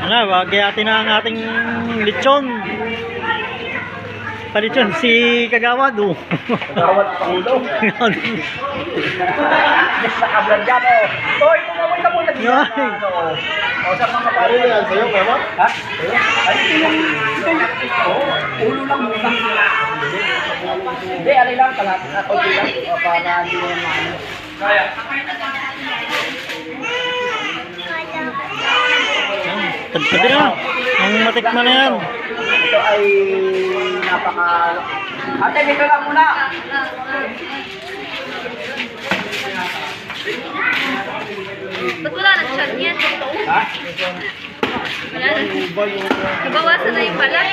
Ano, wagayati na ang ating lechon. Palechon si Kagawad, oh. Kagawad ang Pangulo. Nakablad dyan, oh. Toy, tumawag ka muna dito. O, sa mga pare na yan, sa'yo, kaya ha? Ay, ito yung ulo lang muna. Hindi, alay lang, kalapit na. Okay lang, para hindi mo naman. Kaya. Pwede na. Ang matikman na yan. Ito ay napaka... Ate, dito lang muna. Ba't wala na chat yan? Ha? Wala na. Nabawasan na yung balat.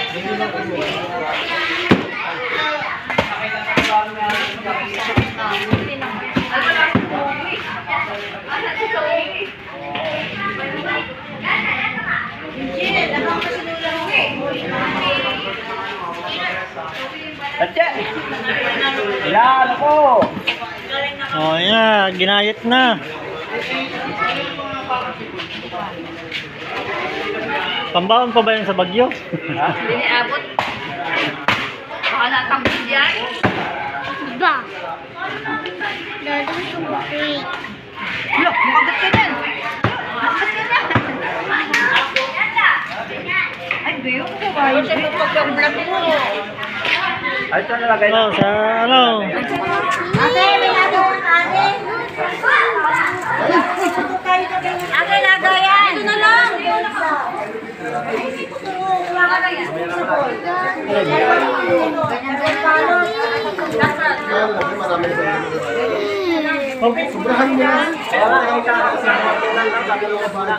Atya! Yan ako! Oh, yan. Ginayat na. Pambaon pa ba yan sa bagyo? Ha? Hindi niabot. Baka natambol dyan. Ba? Dadang tubig. Look, makagat ka dyan. Makagat ka dyan. Ay, bayo ko ba? Yung sa pagka-vlog mo. Ay, ito nalagay na. Oh, sa ano? Ate, may nagawa ka, ate. Ate, lagayan. Ito na lang. Okay, sobrahan mo na. Kaya nga, nakita ka sa mga lang sabi ko ba?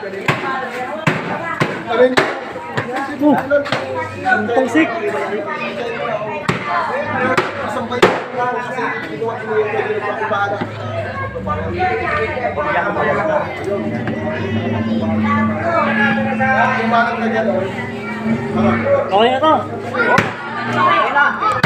Ang talsik. Okay na to. Okay na.